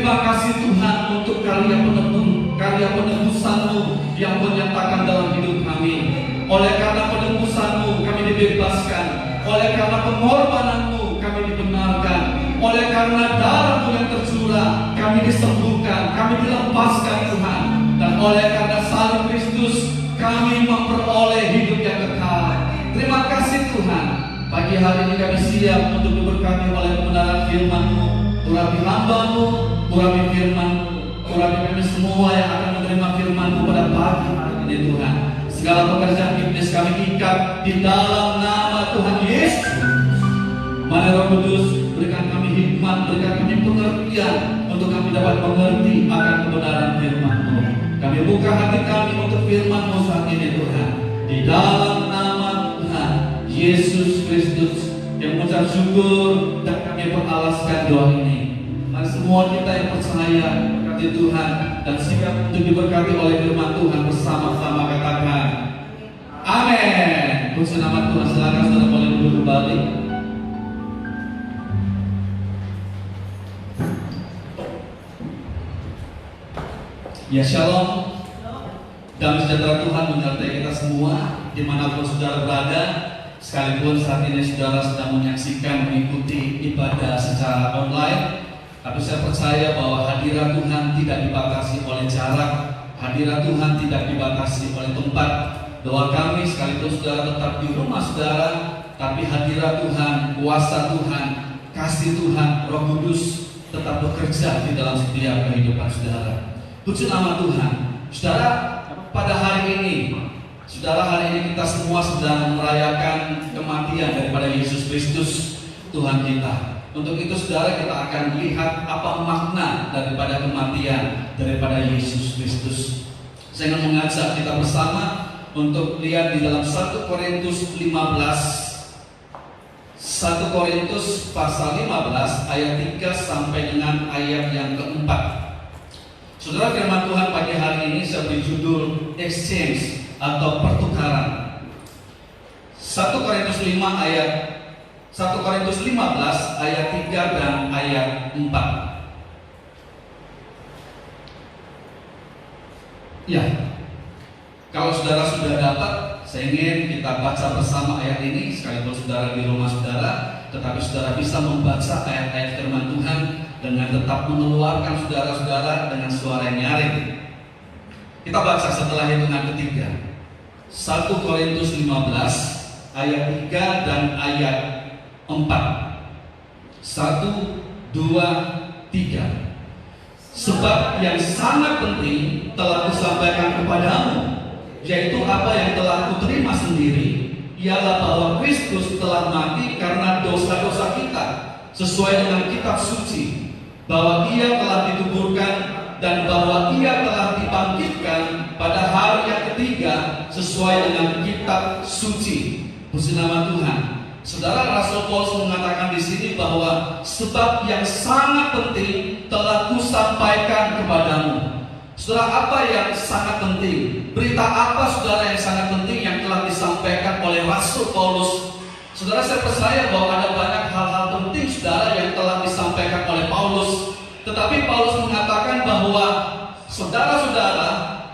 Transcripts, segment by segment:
Terima kasih Tuhan untuk karya penebusan-Mu yang Kau nyatakan dalam hidup kami. Oleh karena penebusan-Mu kami dibebaskan. Oleh karena pengorbanan-Mu kami dibenarkan. Oleh karena darah-Mu yang tercurah kami disembuhkan, kami dilepaskan Tuhan. Dan oleh karena salib Kristus kami memperoleh hidup yang kekal. Terima kasih Tuhan. Pagi hari ini kami siap untuk diberkati oleh kebenaran firman-Mu. Urapi hamba-Mu, urapi firman-Mu, urapi kami semua yang akan menerima firman-Mu pada pagi hari ini Tuhan. Segala pekerjaan iblis kami ikat di dalam nama Tuhan Yesus. Mari Roh Kudus, berikan kami hikmat, berikan kami pengertian untuk kami dapat mengerti akan kebenaran firman-Mu. Kami buka hati kami untuk firman-Mu saat ini Tuhan. Di dalam nama Tuhan Yesus Kristus yang mengucap syukur dan kami beralaskan doa ini. Mari semua kita yang percaya berkati Tuhan dan siap untuk diberkati oleh firman Tuhan bersama-sama katakan amin. Puji nama Tuhan. Silakan saudara boleh duduk kembali. Ya shalom. Damai sejahtera Tuhan menyertai kita semua dimanapun saudara berada. Sekalipun saat ini saudara sedang menyaksikan mengikuti ibadah secara online, tapi saya percaya bahwa hadirat Tuhan tidak dibatasi oleh jarak, hadirat Tuhan tidak dibatasi oleh tempat. Doa kami sekalipun saudara tetap di rumah saudara, tapi hadirat Tuhan, kuasa Tuhan, kasih Tuhan, Roh Kudus tetap bekerja di dalam setiap kehidupan saudara. Puji nama Tuhan. Saudara, pada hari ini kita semua sedang merayakan kematian daripada Yesus Kristus Tuhan kita. Untuk itu saudara, kita akan melihat apa makna daripada kematian daripada Yesus Kristus. Saya ingin mengajak kita bersama untuk lihat di dalam 1 Korintus 15. 1 Korintus pasal 15 ayat 3 sampai dengan ayat yang keempat. Saudara, firman Tuhan pagi hari ini saya beri judul exchange atau pertukaran. 1 Korintus 15 ayat 3 dan ayat 4. Ya, kalau saudara sudah dapat, saya ingin kita baca bersama ayat ini. Sekalipun saudara di rumah saudara, tetapi saudara bisa membaca ayat-ayat firman Tuhan dengan tetap mengeluarkan saudara-saudara dengan suara yang nyaring. Kita baca setelah hitungan ketiga. 1 Korintus 15 ayat 3 dan ayat 4. 1, 2, 3. Sebab yang sangat penting telah kusampaikan kepadamu, yaitu apa yang telah kuterima sendiri, ialah bahwa Kristus telah mati karena dosa-dosa kita sesuai dengan kitab suci, bahwa Ia telah dikuburkan dan bahwa Ia telah dibangkitkan pada hari yang ketiga sesuai dengan kitab suci. Puji nama Tuhan. Saudara, Rasul Paulus mengatakan di sini bahwa sebab yang sangat penting telah kusampaikan kepadamu. Saudara, apa yang sangat penting? Berita apa saudara yang sangat penting yang telah disampaikan oleh Rasul Paulus? Saudara, saya percaya bahwa ada banyak hal-hal penting saudara yang telah disampaikan oleh Paulus. Tetapi Paulus mengatakan bahwa saudara-saudara,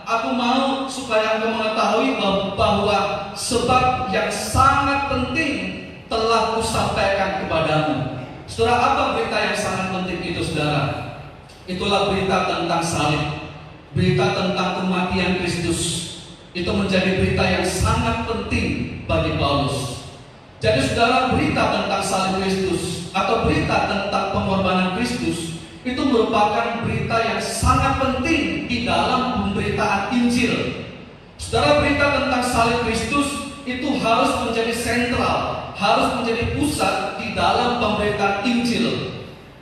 aku mau supaya engkau mengetahui bahwa sebab yang sangat penting telah kusampaikan kepadamu. Saudara, apa berita yang sangat penting itu saudara? Itulah berita tentang salib, berita tentang kematian Kristus. Itu menjadi berita yang sangat penting bagi Paulus. Jadi saudara, berita tentang salib Kristus atau berita tentang pengorbanan Kristus itu merupakan berita yang sangat penting di dalam pemberitaan Injil. Saudara, berita tentang salib Kristus itu harus menjadi sentral, harus menjadi pusat di dalam pemberitaan Injil.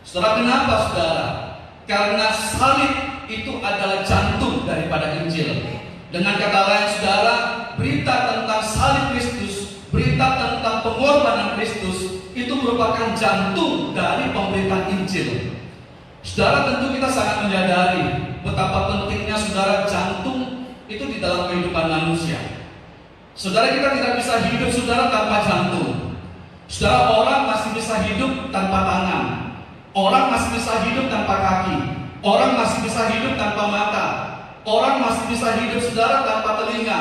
Saudara, kenapa saudara? Karena salib itu adalah jantung daripada Injil. Dengan kata lain saudara, berita tentang salib Kristus, berita tentang pengorbanan Kristus itu merupakan jantung dari pemberitaan Injil. Saudara, tentu kita sangat menyadari betapa pentingnya saudara jantung itu di dalam kehidupan manusia. Saudara, kita tidak bisa hidup saudara tanpa jantung. Saudara, orang masih bisa hidup tanpa tangan, orang masih bisa hidup tanpa kaki, Orang masih bisa hidup tanpa mata. Orang masih bisa hidup saudara tanpa telinga.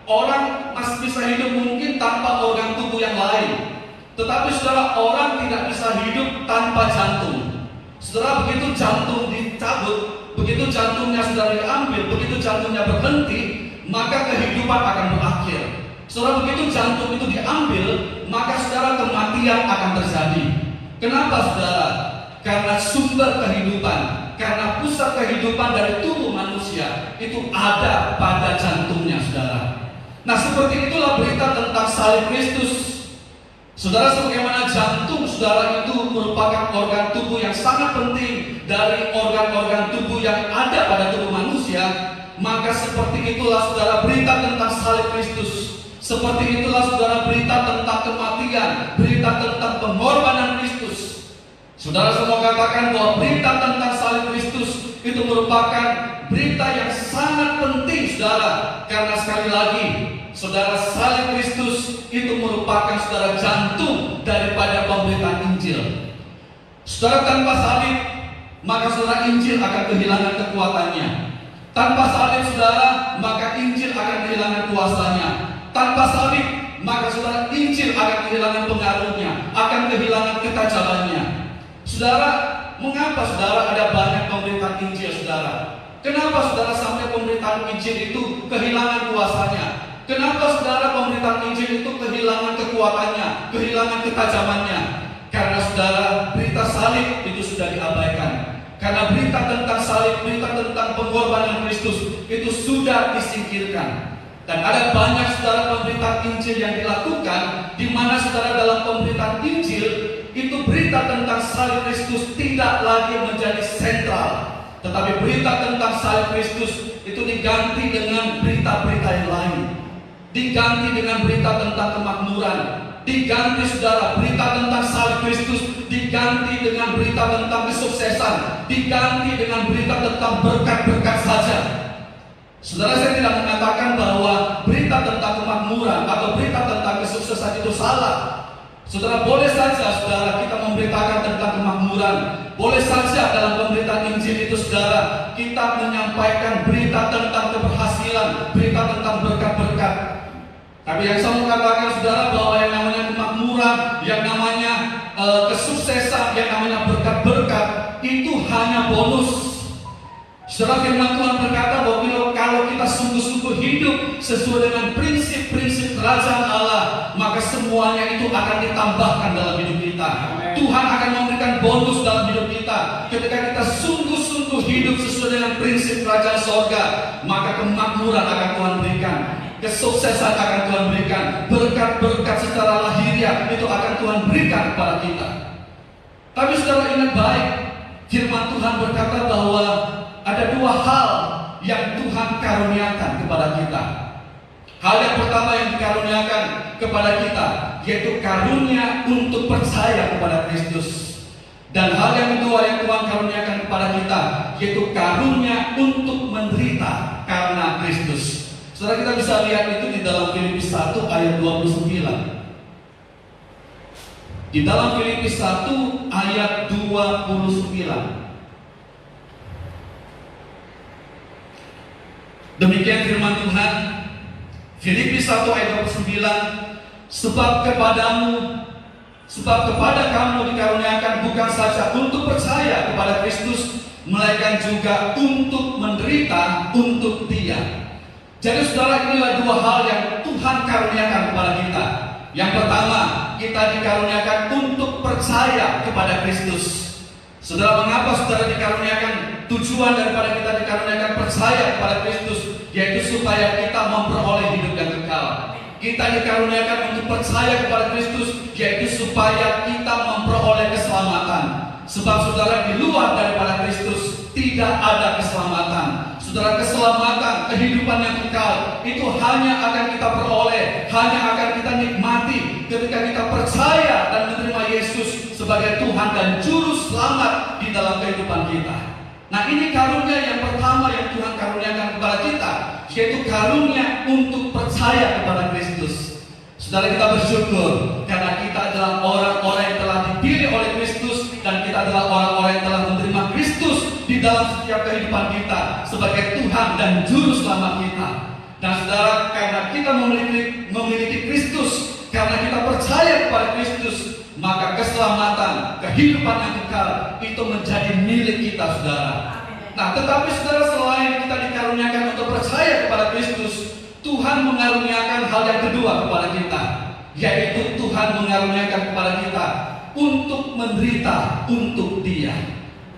Orang masih bisa hidup mungkin tanpa organ tubuh yang lain. Tetapi saudara, orang tidak bisa hidup tanpa jantung. Saudara, begitu jantung dicabut, begitu jantungnya saudara diambil, begitu jantungnya berhenti, maka kehidupan akan berakhir. Saudara, begitu jantung itu diambil, maka saudara kematian akan terjadi. Kenapa saudara? Karena sumber kehidupan, karena pusat kehidupan dari tubuh manusia itu ada pada jantungnya saudara. Nah, seperti itulah berita tentang salib Kristus. Saudara, sebagaimana jantung saudara itu merupakan organ tubuh yang sangat penting dari organ-organ tubuh yang ada pada tubuh manusia, maka seperti itulah saudara berita tentang salib Kristus. Seperti itulah saudara berita tentang kematian, berita tentang pengorbanan Kristus. Saudara semua katakan bahwa berita tentang salib Kristus itu merupakan berita yang sangat penting saudara. Karena sekali lagi, saudara, salib Kristus itu merupakan saudara jantung daripada pemberitaan Injil. Saudara, tanpa salib, maka saudara Injil akan kehilangan kekuatannya. Tanpa salib saudara, maka Injil akan kehilangan kuasanya. Tanpa salib, maka saudara Injil akan kehilangan pengaruhnya, akan kehilangan ketajamannya. Saudara, mengapa saudara ada banyak pemberitaan Injil saudara? Kenapa saudara sampai pemberitaan Injil itu kehilangan kuasanya? Kenapa saudara pemberitaan Injil itu kehilangan kekuatannya, kehilangan ketajamannya? Karena saudara, berita salib itu sudah diabaikan. Karena berita tentang salib, berita tentang pengorbanan Kristus itu sudah disingkirkan. Dan ada banyak saudara pemberitaan Injil yang dilakukan, di mana saudara dalam pemberitaan Injil itu berita tentang salib Kristus tidak lagi menjadi sentral, tetapi berita tentang salib Kristus itu diganti dengan berita-berita yang lain. Diganti dengan berita tentang kemakmuran, diganti saudara berita tentang salib Kristus, diganti dengan berita tentang kesuksesan, diganti dengan berita tentang berkat-berkat saja. Saudara, saya tidak mengatakan bahwa berita tentang kemakmuran atau berita tentang kesuksesan itu salah. Saudara, boleh saja saudara kita memberitakan tentang kemakmuran. Boleh saja dalam pemberitaan Injil itu saudara kita menyampaikan berita tentang keberhasilan, berita tentang berkat-berkat. Tapi yang saya mau katakan saudara, bahwa yang namanya kemakmuran, yang namanya kesuksesan, yang namanya berkat-berkat itu hanya bonus. Saudara, firman Tuhan berkata bahwa kalau kita sungguh-sungguh hidup sesuai dengan prinsip-prinsip kerajaan Allah, maka semuanya itu akan ditambahkan dalam hidup kita. Tuhan akan memberikan bonus dalam hidup kita. Ketika kita sungguh-sungguh hidup sesuai dengan prinsip kerajaan sorga, maka kemakmuran akan Tuhan berikan, kesuksesan akan Tuhan berikan, berkat-berkat secara lahiriah itu akan Tuhan berikan kepada kita. Tapi saudara ingat baik, firman Tuhan berkata bahwa ada dua hal yang Tuhan karuniakan kepada kita. Hal yang pertama yang dikaruniakan kepada kita yaitu karunia untuk percaya kepada Kristus. Dan hal yang kedua yang Tuhan karuniakan kepada kita yaitu karunia untuk menderita karena Kristus. Saudara, kita bisa lihat itu di dalam Filipi 1 ayat 29. Di dalam Filipi 1 ayat 29. Demikian firman Tuhan, Filipi 1 ayat 29, sebab kepada kamu dikaruniakan bukan saja untuk percaya kepada Kristus, melainkan juga untuk menderita untuk Dia. Jadi saudara, inilah dua hal yang Tuhan karuniakan kepada kita. Yang pertama, kita dikaruniakan untuk percaya kepada Kristus. Saudara, mengapa saudara dikaruniakan? Tujuan daripada kita dikaruniakan percaya kepada Kristus yaitu supaya kita memperoleh hidup yang kekal. Kita dikaruniakan untuk percaya kepada Kristus yaitu supaya kita memperoleh keselamatan. Sebab saudara, di luar daripada Kristus tidak ada keselamatan. Saudara, keselamatan, kehidupan yang kekal itu hanya akan kita peroleh, hanya akan kita nikmati ketika kita percaya dan menerima Yesus sebagai Tuhan dan Juru Selamat di dalam kehidupan kita. Nah, ini karunia yang pertama yang Tuhan karuniakan kepada kita, yaitu karunia untuk percaya kepada Kristus. Saudara, kita bersyukur karena kita adalah orang-orang yang telah dipilih oleh Kristus dan kita adalah orang-orang yang telah menerima Kristus di dalam setiap kehidupan kita sebagai Tuhan dan Juru Selamat kita. Dan saudara, karena kita memiliki Kristus, karena kita percaya kepada Kristus, maka keselamatan, kehidupan yang kekal itu menjadi milik kita, saudara. Nah, tetapi saudara, selain kita dikaruniakan untuk percaya kepada Kristus, Tuhan mengaruniakan hal yang kedua kepada kita, yaitu Tuhan mengaruniakan kepada kita untuk menderita untuk Dia.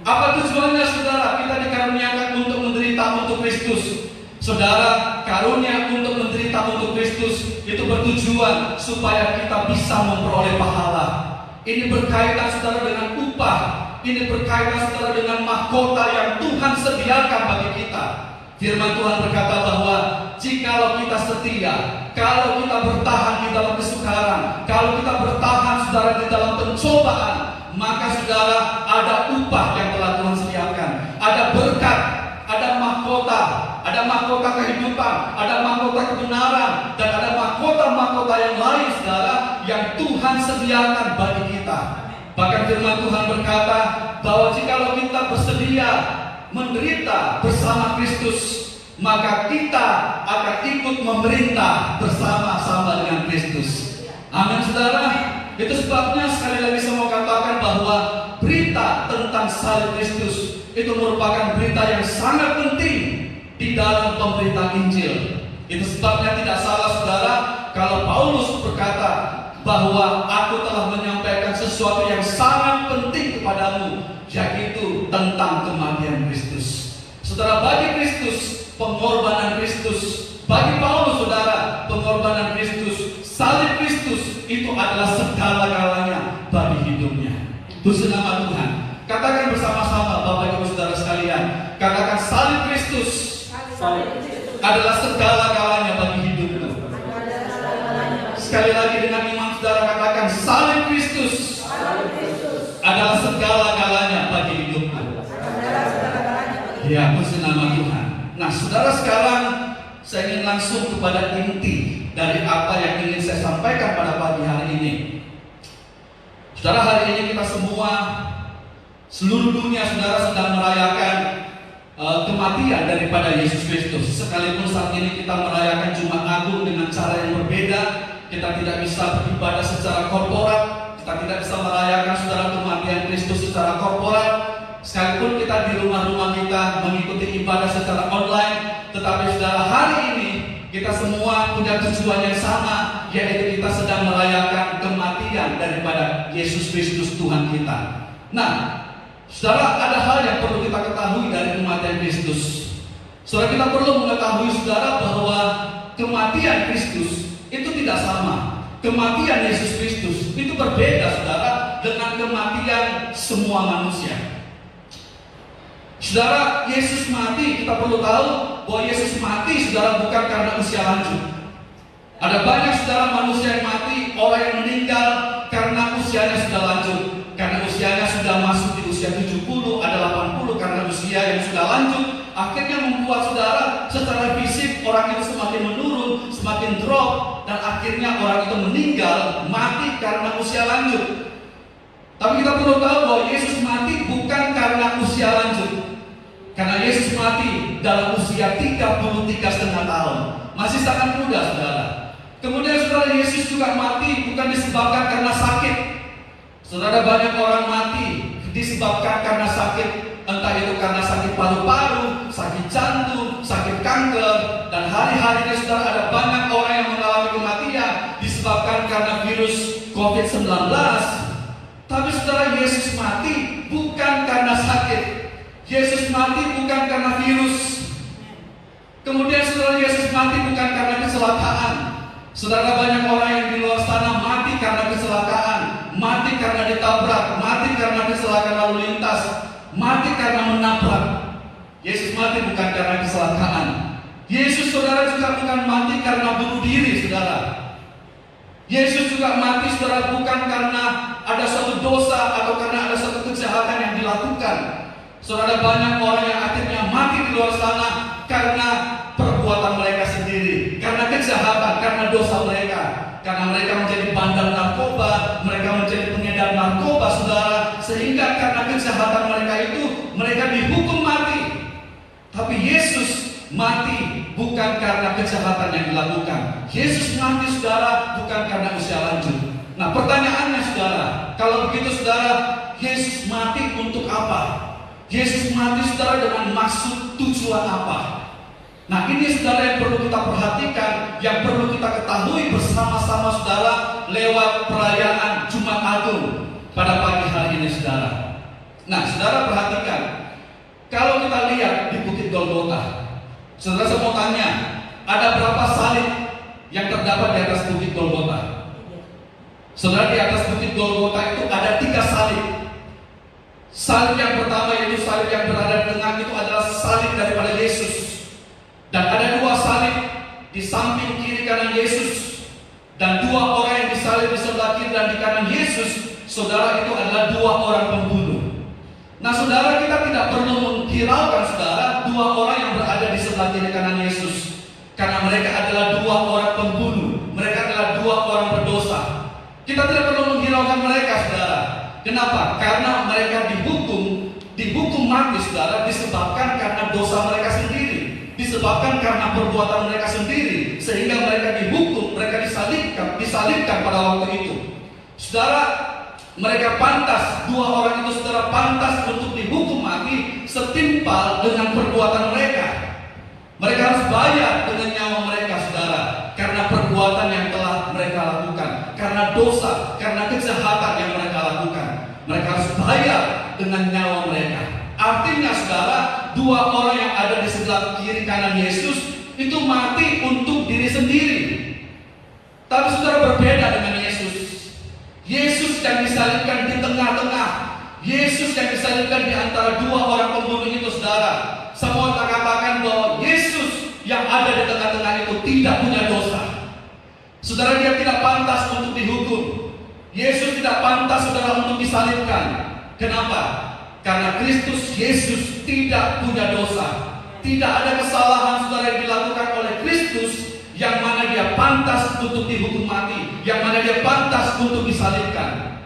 Apa tujuannya, saudara? Kita dikaruniakan untuk menderita untuk Kristus. Saudara, karunia untuk menderita untuk Kristus itu bertujuan supaya kita bisa memperoleh pahala. Ini berkaitan, saudara, dengan upah. Ini berkaitan, saudara, dengan mahkota yang Tuhan sediakan bagi kita. Firman Tuhan berkata bahwa jikalau kita setia, kalau kita bertahan di dalam kesukaran, kalau kita bertahan, saudara, di dalam pencobaan, maka saudara, ada upah yang telah Tuhan sediakan. Ada berkat, ada mahkota kehidupan, ada mahkota kebenaran, dan ada mahkota yang lain, saudara, yang Tuhan sediakan bagi kita. Bahkan firman Tuhan berkata bahwa jikalau kita bersedia menderita bersama Kristus, maka kita akan ikut memerintah bersama-sama dengan Kristus. Amin, saudara. Itu sebabnya sekali lagi saya mau katakan bahwa berita tentang salib Kristus itu merupakan berita yang sangat penting di dalam pemberitaan Injil. Itu sebabnya tidak salah, saudara, kalau Paulus berkata bahwa aku telah menyampaikan sesuatu yang sangat penting kepadamu, yaitu tentang kematian Kristus. Saudara, bagi Kristus, pengorbanan Kristus. Bagi Paulus, saudara, pengorbanan Kristus, salib Kristus itu adalah segala-galanya bagi hidupnya. Puji nama Tuhan. Katakan bersama-sama, Bapak Ibu Saudara sekalian. Katakan, salib Kristus adalah segala-galanya bagi hidupmu. Sekali lagi dengan iman, saudara, katakan, salib Kristus adalah segala-galanya bagi hidupmu. Ya, puji nama Tuhan. Nah, saudara, sekarang saya ingin langsung kepada inti dari apa yang ingin saya sampaikan pada pagi hari ini. Saudara, hari ini kita semua, seluruh dunia, saudara, sedang merayakan kematian daripada Yesus Kristus. Sekalipun saat ini kita merayakan Jumat Agung dengan cara yang berbeda, kita tidak bisa beribadah secara korporat, kita tidak bisa merayakan, saudara, kematian Kristus secara korporat. Sekalipun kita di rumah-rumah kita mengikuti ibadah secara online, tetapi saudara, hari ini kita semua punya tujuan yang sama, yaitu kita sedang merayakan kematian daripada Yesus Kristus Tuhan kita. Nah, saudara, ada hal yang perlu kita ketahui dari kematian Kristus. Saudara, kita perlu mengetahui, saudara, bahwa kematian Kristus itu tidak sama. Kematian Yesus Kristus itu berbeda, saudara, dengan kematian semua manusia. Saudara, Yesus mati, kita perlu tahu bahwa Yesus mati, saudara, bukan karena usia lanjut. Ada banyak, saudara, manusia yang mati, orang yang meninggal karena usianya sudah lanjut, karena usianya sudah masuk di usia 70, ada 80, karena usia yang sudah lanjut, akhirnya membuat, saudara, secara fisik orang itu semakin menurun, semakin drop, dan akhirnya orang itu meninggal, mati karena usia lanjut. Tapi kita perlu tahu bahwa Yesus mati bukan karena usia lanjut. Karena Yesus mati dalam usia 33,5 tahun. Masih sangat muda, saudara. Kemudian, saudara, Yesus juga mati bukan disebabkan karena sakit. Saudara, banyak orang mati disebabkan karena sakit. Entah itu karena sakit paru-paru, sakit jantung, sakit kanker. Dan hari-hari ini, saudara, ada banyak orang yang mengalami kematian disebabkan karena virus COVID-19. Tapi, saudara, Yesus mati bukan karena sakit. Yesus mati bukan karena virus. Kemudian, saudara, Yesus mati bukan karena kecelakaan. Saudara, banyak orang yang di luar sana mati karena kecelakaan, mati karena ditabrak, mati karena kecelakaan lalu lintas, mati karena menabrak. Yesus mati bukan karena kecelakaan. Yesus, saudara, juga bukan mati karena bunuh diri, saudara. Yesus juga mati, saudara, bukan karena ada suatu dosa atau karena ada suatu kejahatan yang dilakukan. Saudara, banyak orang yang akhirnya mati di luar sana karena perbuatan mereka sendiri, karena kejahatan, karena dosa mereka, karena mereka menjadi bandar narkoba, mereka menjadi pengedar narkoba, saudara, sehingga karena kejahatan mereka itu mereka dihukum Tapi Yesus mati bukan karena kejahatan yang dilakukan. Yesus mati, saudara, bukan karena usia lanjut. Nah, pertanyaannya, saudara, kalau begitu, saudara, Yesus mati untuk apa? Yesus mati, saudara, dengan maksud tujuan apa? Nah, ini, saudara, yang perlu kita perhatikan, yang perlu kita ketahui bersama-sama, saudara, lewat perayaan Jumat Agung pada pagi hari ini, saudara. Nah, saudara, perhatikan, kalau kita lihat di Bukit Golgota, saudara, saya mau tanya, ada berapa salib yang terdapat di atas Bukit Golgota? Saudara, di atas Bukit Golgota itu ada 3 salib. Salib yang pertama, yaitu salib yang berada di tengah, itu adalah salib daripada Yesus. Dan ada 2 salib di samping kiri kanan Yesus. Dan 2 orang yang disalib di sebelah kiri dan di kanan Yesus, saudara, itu adalah 2 orang pembunuh. Nah, saudara, kita tidak perlu menghiraukan, saudara, 2 orang yang berada di sebelah kiri kanan Yesus, karena mereka adalah 2 orang pembunuh. Mereka adalah 2 orang berdosa. Kita tidak perlu menghiraukan mereka, saudara. Kenapa? Karena mereka dihukum mati, saudara, disebabkan karena dosa mereka sendiri, disebabkan karena perbuatan mereka sendiri, sehingga mereka dihukum, mereka disalibkan pada waktu itu. Saudara, mereka pantas, 2 orang itu, saudara, pantas untuk dihukum mati setimpal dengan perbuatan mereka. Mereka harus bayar dengan nyawa mereka, saudara, karena perbuatan yang telah mereka lakukan, karena dosa, karena kejahatan yang mereka lakukan. Mereka harus bayar dengan nyawa mereka. Artinya, saudara, 2 orang yang ada di sebelah kiri kanan Yesus itu mati untuk diri sendiri. Tapi, saudara, berbeda dengan Yesus. Yesus yang disalibkan di tengah-tengah, Yesus yang disalibkan di antara 2 orang pembunuh itu, saudara. Semua kita katakan bahwa Yesus yang ada di tengah-tengah itu tidak punya dosa. Saudara, dia tidak pantas untuk dihukum. Yesus tidak pantas, saudara, untuk disalibkan. Kenapa? Karena Kristus Yesus tidak punya dosa. Tidak ada kesalahan, saudara, yang dilakukan oleh Kristus yang mana dia pantas untuk dihukum mati, yang mana dia pantas untuk disalibkan.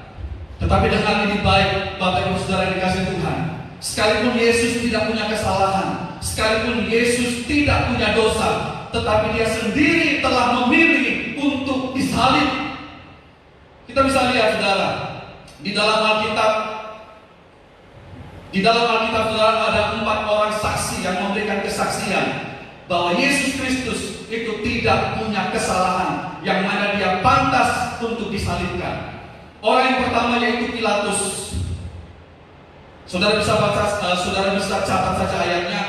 Tetapi dengan ini baik, Bapak Ibu Saudara yang dikasihi Tuhan, sekalipun Yesus tidak punya kesalahan, sekalipun Yesus tidak punya dosa, tetapi dia sendiri telah memilih untuk disalib. Kita bisa lihat, saudara, di dalam Alkitab, saudara, ada 4 orang saksi yang memberikan kesaksian bahwa Yesus Kristus itu tidak punya kesalahan yang mana dia pantas untuk disalibkan. Orang yang pertama yaitu Pilatus. Saudara bisa baca, saudara bisa catat saja ayatnya.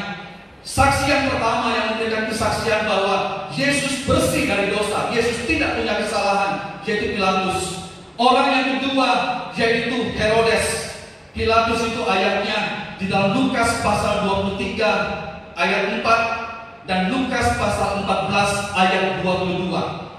Saksi yang pertama yang memberikan kesaksian bahwa Yesus bersih dari dosa, Yesus tidak punya kesalahan, yaitu Pilatus. Orang yang kedua yaitu Herodes. Pilatus itu ayatnya di dalam Lukas pasal 23 ayat 4 dan Lukas pasal 14 ayat 22.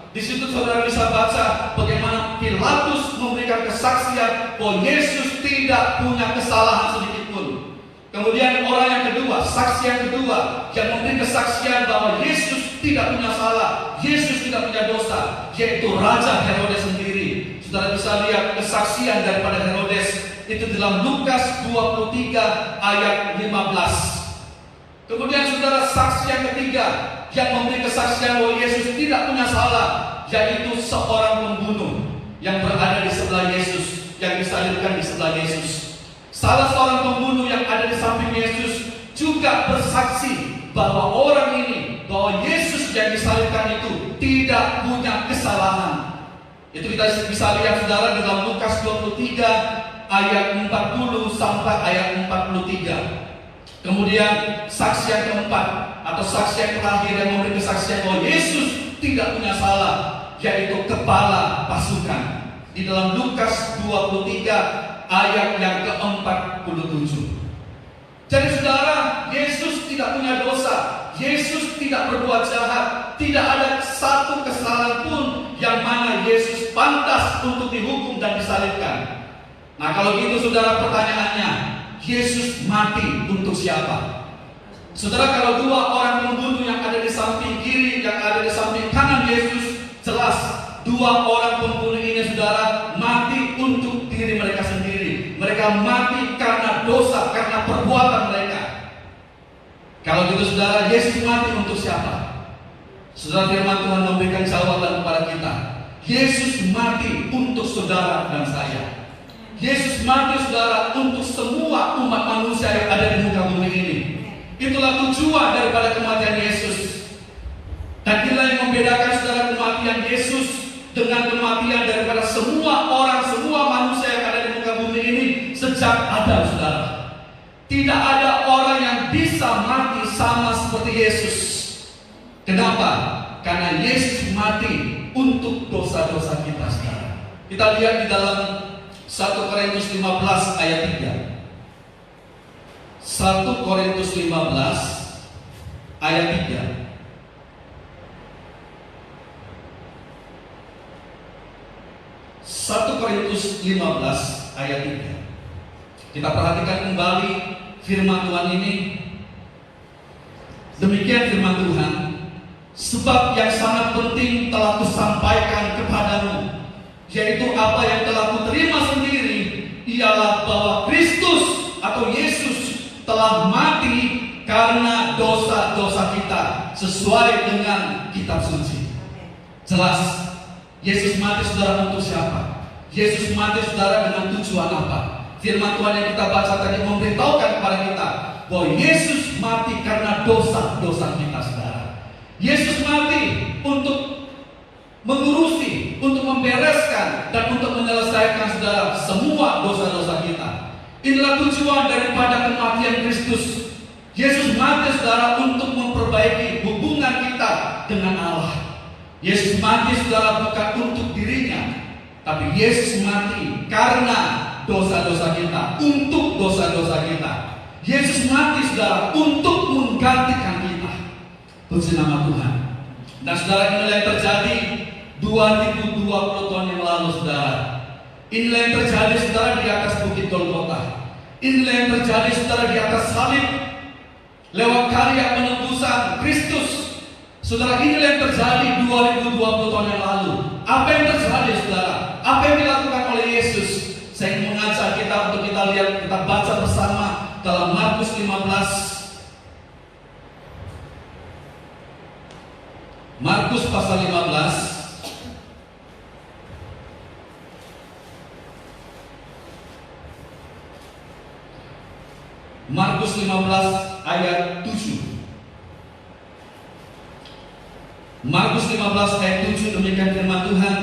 Di situ saudara bisa baca bagaimana Pilatus memberikan kesaksian bahwa Yesus tidak punya kesalahan sedikit pun. Kemudian orang yang kedua, saksi yang kedua yang memberi kesaksian bahwa Yesus tidak punya salah, Yesus tidak punya dosa, yaitu Raja Herodes sendiri. Saudara bisa lihat kesaksian daripada Herodes itu dalam Lukas 23 ayat 15. Kemudian, saudara, saksi yang ketiga yang memberi kesaksian bahwa Yesus tidak punya salah, yaitu seorang pembunuh yang berada di sebelah Yesus, yang disalibkan di sebelah Yesus. Salah seorang pembunuh yang ada di samping Yesus juga bersaksi bahwa orang ini, bahwa Yesus yang disalibkan itu tidak punya kesalahan. Itu kita bisa lihat, saudara, dalam Lukas 23 ayat 40 sampai ayat 43. Kemudian saksi yang keempat atau saksi yang terakhir yang memberi kesaksian bahwa Yesus tidak punya salah, yaitu kepala pasukan di dalam Lukas 23 ayat yang ke-47. Jadi, saudara, Yesus tidak punya dosa, Yesus tidak berbuat jahat, tidak ada satu kesalahan pun yang mana Yesus pantas untuk dihukum dan disalibkan. Nah, kalau gitu, saudara, pertanyaannya, Yesus mati untuk siapa? Saudara, kalau 2 orang pembunuh yang ada di samping kiri, yang ada di samping kanan Yesus, jelas 2 orang pembunuh ini, saudara, mati untuk diri mereka sendiri. Mereka mati karena dosa, karena perbuatan mereka. Kalau gitu saudara, Yesus mati untuk siapa? Saudara, firman Tuhan memberikan jawaban kepada kita. Yesus mati untuk saudara dan saya. Yesus mati saudara untuk semua umat manusia yang ada di muka bumi ini. Itulah tujuan daripada kematian Yesus. Dan inilah yang membedakan saudara kematian Yesus dengan kematian daripada semua orang, semua manusia yang ada di muka bumi ini sejak ada saudara. Tidak ada orang yang bisa mati sama seperti Yesus. Kenapa? Karena Yesus mati untuk dosa-dosa kita saudara. Kita lihat di dalam 1 Korintus 15 ayat 3. 1 Korintus 15 ayat 3. 1 Korintus 15 ayat 3. Kita perhatikan kembali firman Tuhan ini. Demikian firman Tuhan, sebab yang sangat penting telah kusampaikan kepadamu, yaitu apa yang telah kuterima sendiri, ialah bahwa Kristus atau Yesus telah mati karena dosa-dosa kita sesuai dengan kitab suci. Jelas, Yesus mati saudara untuk siapa? Yesus mati saudara dengan tujuan apa? Firman Tuhan yang kita baca tadi memberitahukan kepada kita bahwa Yesus mati karena dosa-dosa kita saudara. Yesus mati untuk mengurusi, untuk membereskan, dan untuk menyelesaikan saudara semua dosa-dosa kita. Inilah tujuan daripada kematian Kristus. Yesus mati saudara untuk memperbaiki hubungan kita dengan Allah. Yesus mati saudara bukan untuk dirinya, tapi Yesus mati karena dosa-dosa kita, untuk dosa-dosa kita. Yesus mati saudara untuk menggantikan kita. Puji nama Tuhan. Dan saudara, inilah yang terjadi 2020 tahun yang lalu saudara. Inilah yang terjadi saudara di atas bukit Golgota. Inilah yang terjadi saudara di atas salib lewat karya penebusan Kristus. Saudara, inilah yang terjadi 2020 tahun yang lalu. Apa yang terjadi saudara? Apa yang dilakukan oleh Yesus? Saya ingin mengajak kita untuk kita lihat, kita baca bersama dalam Markus 15. Markus pasal 15. Markus 15 ayat 7. Markus 15 ayat 7, demikian firman Tuhan.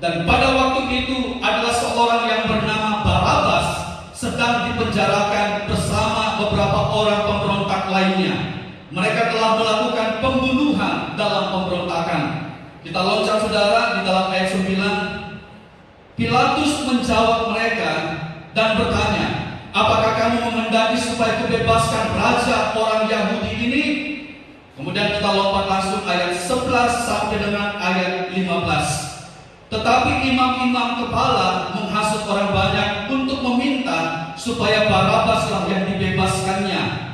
Dan pada waktu itu adalah seorang yang bernama Barabas sedang dipenjarakan bersama beberapa orang pemberontak lainnya. Mereka telah melakukan pembunuhan dalam pemberontakan. Kita loncat saudara di dalam ayat 9. Pilatus menjawab mereka dan bertanya, apakah kamu menghendaki supaya kubebaskan raja orang Yahudi ini? Kemudian kita lompat langsung ayat 11 sampai dengan ayat 15. Tetapi imam-imam kepala menghasut orang banyak untuk meminta supaya Barabaslah yang dibebaskannya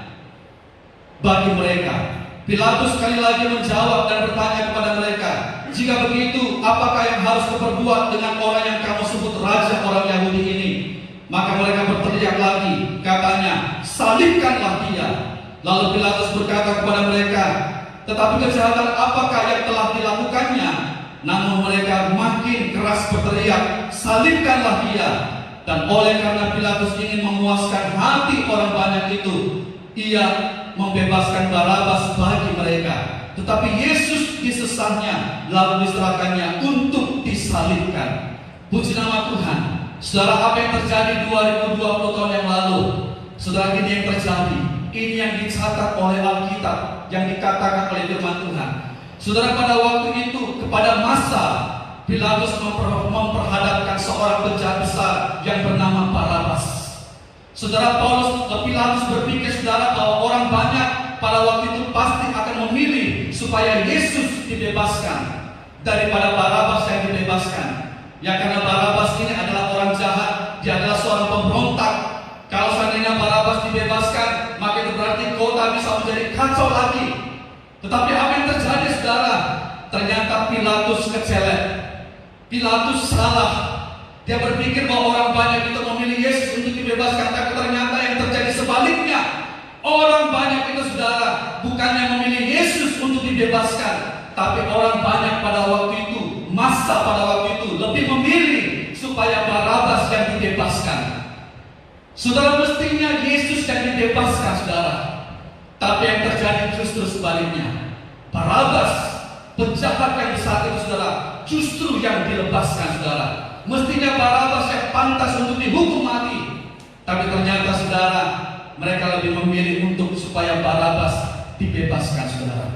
bagi mereka. Pilatus sekali lagi menjawab dan bertanya kepada mereka, jika begitu, apakah yang harus kuperbuat dengan orang yang kamu sebut raja orang Yahudi ini? Maka mereka berteriak lagi, katanya, salibkanlah dia. Lalu Pilatus berkata kepada mereka, tetapi kejahatan apakah yang telah dilakukannya? Namun mereka makin keras berteriak, salibkanlah dia. Dan oleh karena Pilatus ingin memuaskan hati orang banyak itu, ia membebaskan Barabas bagi mereka. Tetapi Yesus disesahnya, lalu diserahkannya untuk disalibkan. Puji nama Tuhan. Saudara, apa yang terjadi 2020 tahun yang lalu? Saudara, ini yang terjadi. Ini yang dicatat oleh Alkitab, yang dikatakan oleh firman Tuhan. Saudara, pada waktu itu, kepada masa Pilatus memperhadapkan seorang penjahat besar yang bernama Barabas. Saudara, Pilatus berpikir saudara bahwa orang banyak pada waktu itu pasti akan memilih supaya Yesus dibebaskan daripada Barabas yang dibebaskan. Ya, karena Barabas ini adalah orang jahat, dia adalah seorang pemberontak. Kalau seandainya Barabas dibebaskan, maka itu berarti kota bisa menjadi kacau lagi. Tetapi apa yang terjadi saudara? Ternyata Pilatus kecelek. Pilatus salah. Dia berpikir bahwa orang banyak itu memilih Yesus untuk dibebaskan, tapi ternyata yang terjadi sebaliknya. Orang banyak itu saudara bukannya memilih Yesus untuk dibebaskan, tapi orang banyak pada waktu itu, masa pada waktu itu lebih memilih supaya Barabas yang dibebaskan. Saudara, mestinya Yesus yang dibebaskan saudara, tapi yang terjadi justru sebaliknya. Barabas, penjahat yang besar itu saudara, justru yang dilepaskan saudara. Mestinya Barabas yang pantas untuk dihukum mati, tapi ternyata saudara, mereka lebih memilih untuk supaya Barabas dibebaskan saudara.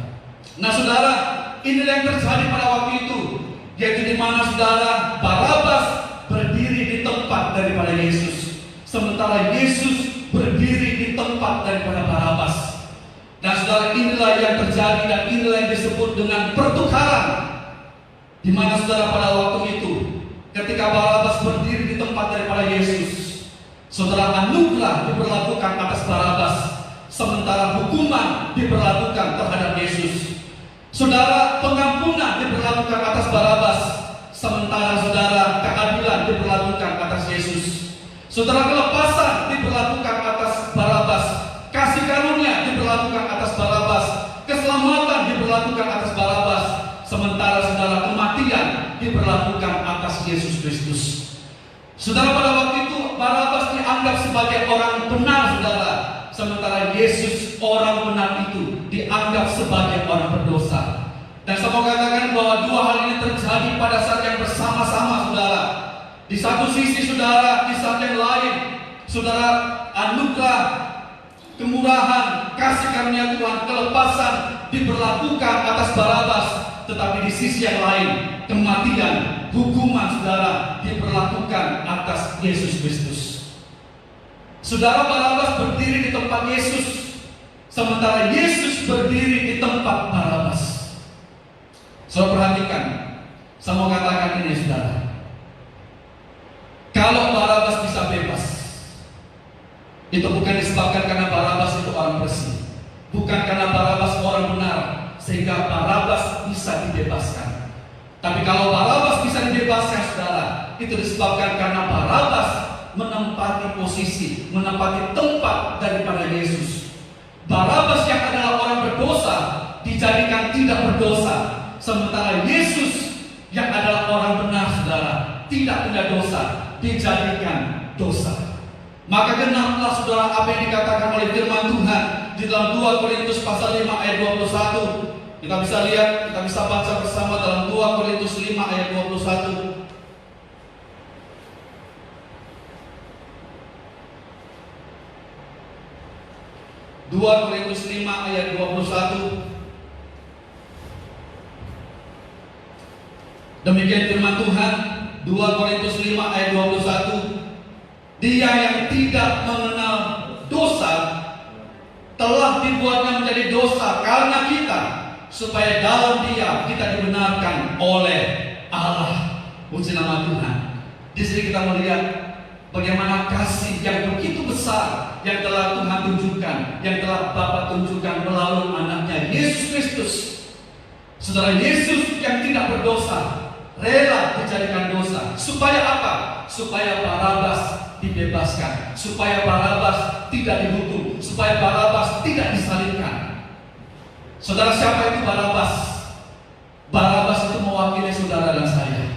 Nah saudara, inilah yang terjadi pada waktu itu, yaitu di mana saudara, Barabas berdiri di tempat daripada Yesus, sementara Yesus berdiri di tempat daripada Barabas. Dan saudara, inilah yang terjadi dan inilah yang disebut dengan pertukaran, di mana saudara pada waktu itu, ketika Barabas berdiri di tempat daripada Yesus, saudara, anugerah diberlakukan atas Barabas, sementara hukuman diberlakukan terhadap Yesus. Saudara, pengampunan diberlakukan atas Barabas, sementara saudara, keadilan diberlakukan atas Yesus. Saudara, kelepasan diberlakukan atas Barabas, kasih karunia diberlakukan atas Barabas, keselamatan diberlakukan atas Barabas, sementara saudara, kematian diberlakukan atas Yesus Kristus. Saudara, pada waktu itu Barabas dianggap sebagai orang benar saudara, sementara Yesus orang benar itu dianggap sebagai orang berdosa. Dan saya mau katakan bahwa dua hal ini terjadi pada saat yang bersama-sama saudara. Di satu sisi saudara, di saat yang lain saudara, anugerah, kemurahan, kasih karunia Tuhan, kelepasan diberlakukan atas Barabas, tetapi di sisi yang lain kematian, hukuman saudara diberlakukan atas Yesus Kristus. Saudara, Barabas berdiri di tempat Yesus, sementara Yesus berdiri di tempat Barabas. Saudara perhatikan, saya mau katakan ini saudara, kalau Barabas bisa bebas, itu bukan disebabkan karena Barabas itu orang bersih, bukan karena Barabas orang benar sehingga Barabas bisa dibebaskan. Tapi kalau Barabas bisa dibebaskan saudara, itu disebabkan karena Barabas menempati posisi, menempati tempat daripada Yesus. Barabas yang adalah orang berdosa dijadikan tidak berdosa, sementara Yesus yang adalah orang benar saudara, tidak punya dosa, dijadikan dosa. Maka genaplah saudara apa yang dikatakan oleh firman Tuhan di dalam 2 Korintus pasal 5 ayat 21. Kita bisa lihat, kita bisa baca bersama dalam 2 Korintus 5 ayat 21. 2 Korintus 5 ayat 21. Demikian firman Tuhan, 2 Korintus 5 ayat 21. Dia yang tidak mengenal dosa telah dibuatnya menjadi dosa karena kita, supaya dalam Dia kita dibenarkan oleh Allah. Puji nama Tuhan. Di sini kita melihat bagaimana kasih yang begitu besar yang telah Tuhan tunjukkan, yang telah Bapa tunjukkan melalui anaknya Yesus Kristus. Saudara, Yesus yang tidak berdosa rela dijadikan dosa. Supaya apa? Supaya Barabas dibebaskan, supaya Barabas tidak dihukum, supaya Barabas tidak disalibkan. Saudara, siapa itu Barabas? Barabas itu mewakili saudara dan saya.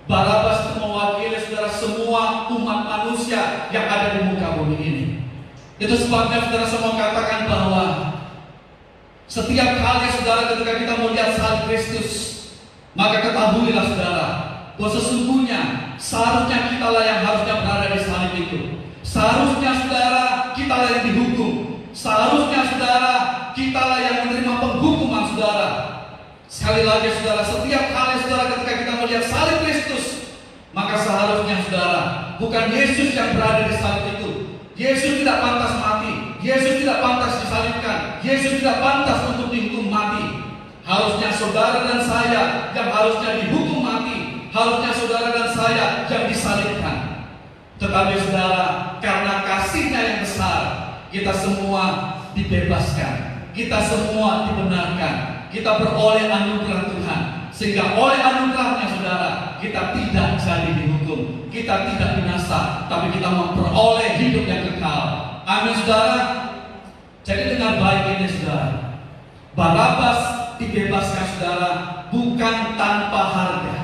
Barabas itu mewakili saudara semua umat manusia yang ada di muka bumi ini. Itu sebabnya saudara semua katakan bahwa setiap kali saudara ketika kita melihat salib Kristus, maka ketahuilah saudara bahwa sesungguhnya seharusnya kitalah yang harusnya berada di salib itu. Seharusnya saudara kitalah yang dihukum. Seharusnya saudara kitalah yang menerima penghukuman saudara. Sekali lagi saudara, setiap kali saudara ketika kita melihat salib Kristus, maka seharusnya saudara bukan Yesus yang berada di salib itu. Yesus tidak pantas mati. Yesus tidak pantas disalibkan. Yesus tidak pantas untuk dihukum mati. Harusnya saudara dan saya yang harusnya dihukum mati. Harusnya saudara dan saya yang disalibkan. Tetapi saudara, karena kasih-Nya yang besar, kita semua dibebaskan. Kita semua dibenarkan. Kita beroleh anugerah Tuhan. Sehingga oleh anugerahnya saudara, kita tidak jadi dihukum. Kita tidak binasa, tapi kita memperoleh hidup yang kekal. Amin saudara. saudara. Barabas dibebaskan saudara bukan tanpa harga.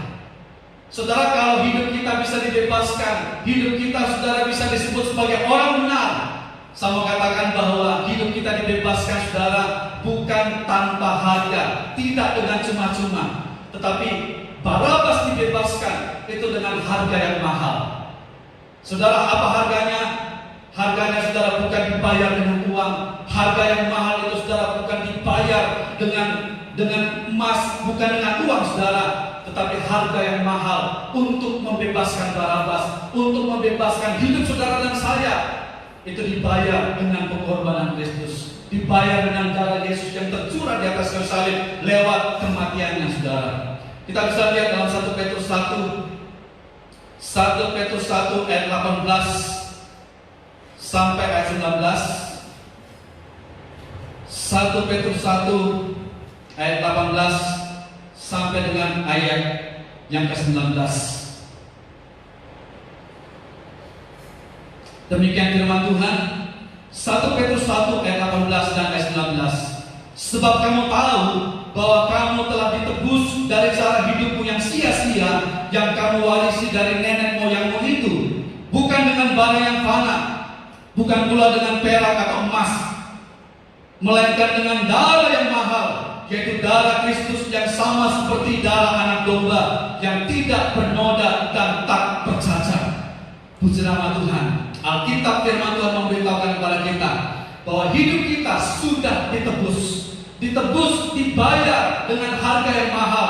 Saudara, kalau hidup kita bisa dibebaskan, hidup kita saudara bisa disebut sebagai orang benar. Saya mau katakan bahwa hidup kita dibebaskan saudara bukan tanpa harga, tidak dengan cuma-cuma, tetapi Barabas dibebaskan itu dengan harga yang mahal. Saudara, apa harganya? Harganya saudara bukan dibayar dengan uang. Harga yang mahal itu saudara bukan dibayar dengan emas, bukan dengan uang saudara, tetapi harga yang mahal untuk membebaskan Barabas, untuk membebaskan hidup saudara dan saya, itu dibayar dengan pengorbanan Kristus, dibayar dengan darah Yesus yang tercurah di atas kayu salib lewat kematiannya saudara. Kita bisa lihat dalam 1 Petrus 1 ayat 18 sampai ayat 19. 1 Petrus 1 ayat 18 sampai dengan ayat yang ke-19. Demikian firman Tuhan. 1 Petrus 1 ayat 18 dan ayat 19. Sebab kamu tahu bahwa kamu telah ditebus dari cara hidupmu yang sia-sia yang kamu warisi dari nenek moyangmu itu, bukan dengan barang yang fana, bukan pula dengan perak atau emas, melainkan dengan darah yang mahal, yaitu darah Kristus yang sama seperti darah anak domba yang tidak bernoda dan tak bercacat. Puji nama Tuhan. Alkitab firman Tuhan memberitahukan kepada kita bahwa hidup kita sudah ditebus, dibayar dengan harga yang mahal,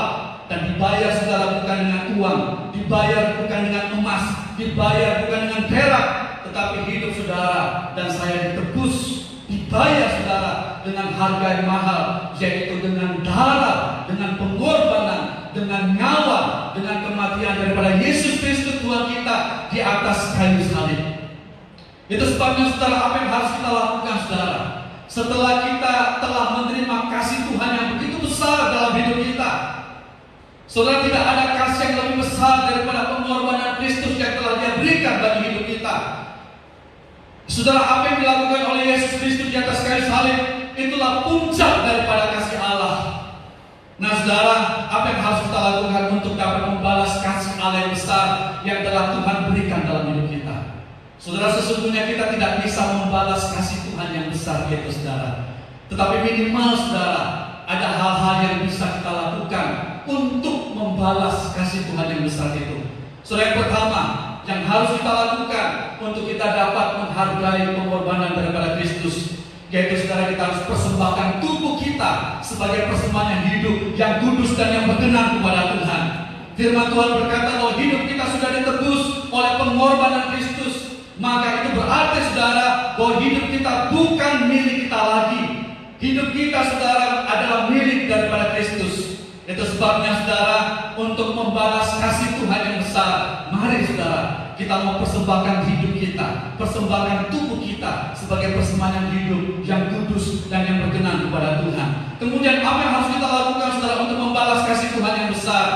dan dibayar saudara bukan dengan uang, dibayar bukan dengan emas, dibayar bukan dengan perak, tetapi hidup saudara dan saya ditebus, dibayar saudara dengan harga yang mahal, yaitu dengan darah, dengan pengorbanan, dengan nyawa, dengan kematian daripada Yesus Kristus Tuhan kita di atas kayu salib. Itu sebabnya saudara, apa yang harus kita lakukan saudara? Setelah kita telah menerima kasih Tuhan yang begitu besar dalam hidup kita, saudara, tidak ada kasih yang lebih besar daripada pengorbanan Kristus yang telah Dia berikan bagi hidup kita. Saudara, apa yang dilakukan oleh Yesus Kristus di atas kayu salib, itulah puncak daripada kasih Allah. Nah saudara, apa yang harus kita lakukan untuk dapat membalas kasih Allah yang besar yang telah Tuhan berikan dalam hidup kita? Saudara, sesungguhnya kita tidak bisa membalas kasih Tuhan yang besar itu saudara, tetapi minimal saudara, ada hal-hal yang bisa kita lakukan untuk membalas kasih Tuhan yang besar itu. Saudara, yang pertama yang harus kita lakukan untuk kita dapat menghargai pengorbanan daripada Kristus, yaitu saudara, kita harus persembahkan tubuh kita sebagai persembahan yang hidup, yang kudus dan yang berkenan kepada Tuhan. Firman Tuhan berkata bahwa hidup kita sudah ditebus oleh pengorbanan Kristus. Maka itu berarti saudara bahwa hidup kita bukan milik kita lagi. Hidup kita saudara adalah milik daripada Kristus. Itu sebabnya saudara, untuk membalas kasih Tuhan yang besar, mari saudara, kita mau persembahkan hidup kita, persembahkan tubuh kita sebagai persembahan yang hidup, yang kudus dan yang berkenan kepada Tuhan. Kemudian apa yang harus kita lakukan saudara untuk membalas kasih Tuhan yang besar?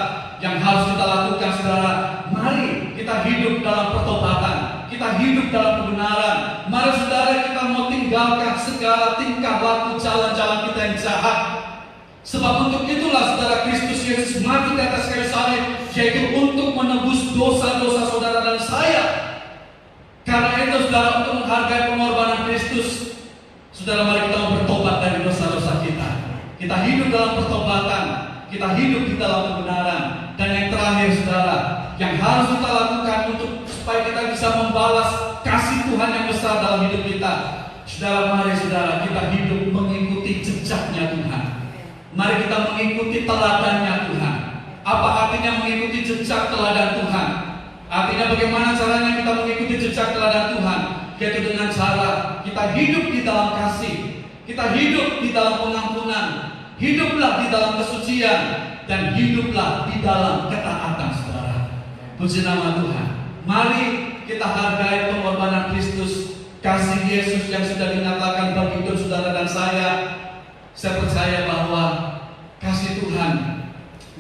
Yang harus kita lakukan saudara, mari kita hidup dalam pertobatan, kita hidup dalam kebenaran. Mari saudara, kita mau tinggalkan segala tingkah laku jalan-jalan kita yang jahat. Sebab untuk itulah saudara, Kristus Yesus mati di atas kayu salib, yaitu untuk menebus dosa-dosa saudara dan saya. Karena itu saudara, untuk menghargai pengorbanan Kristus, saudara, mari kita mau bertobat dari dosa-dosa kita. Kita hidup dalam pertobatan, kita hidup di dalam kebenaran. Dan yang terakhir saudara, yang harus kita lakukan untuk supaya kita bisa membalas kasih Tuhan yang besar dalam hidup kita, saudara, mari saudara, kita hidup mengikuti jejaknya Tuhan. Mari kita mengikuti teladannya Tuhan. Apa artinya mengikuti jejak teladan Tuhan? Artinya bagaimana caranya kita mengikuti jejak teladan Tuhan? Yaitu dengan cara kita hidup di dalam kasih, kita hidup di dalam pengampunan, hiduplah di dalam kesucian, dan hiduplah di dalam ketaatan saudara. Puji nama Tuhan. Mari kita hargai pengorbanan Kristus, kasih Yesus yang sudah dinyatakan bagi hidup saudara dan saya. Saya percaya bahwa kasih Tuhan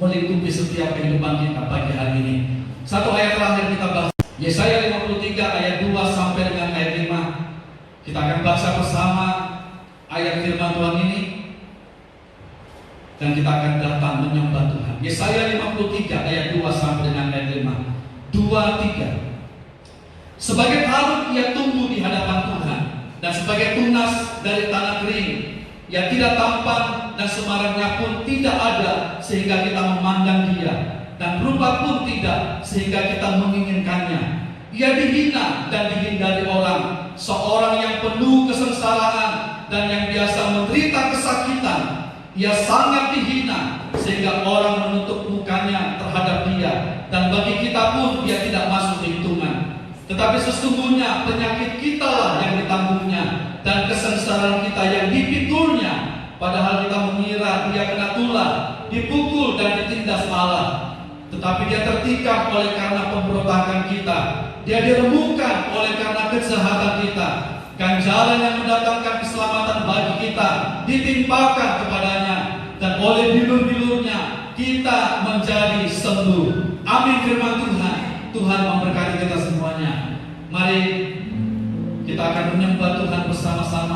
melingkupi setiap kehidupan kita pagi hari ini. Satu ayat terakhir kita bahas, Yesaya 53 ayat 2 sampai dengan ayat 5. Kita akan baca bersama ayat firman Tuhan ini. dan kita akan datang menyembah Tuhan. Yesaya 53 ayat 2 sampai dengan ayat 5. 2, 3. Sebagai karung ia tumbuh di hadapan Tuhan, dan sebagai tunas dari tanah kering. Ia tidak tampan dan semarangnya pun tidak ada sehingga kita memandang dia, dan berupa pun tidak sehingga kita menginginkannya. Ia dihina dan dihindari orang, seorang yang penuh kesengsaraan dan yang biasa menderita kesakitan. Ia sangat dihina sehingga orang menutup mukanya terhadap dia, dan bagi kita pun dia tidak masuk hitungan. Tetapi sesungguhnya penyakit kitalah yang ditanggungnya, dan kesengsaraan kita yang dipikulnya. Padahal kita mengira dia kena tulah, dipukul dan ditindas Allah. Tetapi dia tertikam oleh karena pemberontakan kita, dia diremukkan oleh karena kejahatan kita. Ganjaran yang mendatangkan keselamatan bagi kita ditimpakan kepadanya, dan oleh bilur-bilurnya kita menjadi sembuh. Amin firman Tuhan. Tuhan memberkati kita semuanya. Mari kita akan menyembah Tuhan bersama-sama.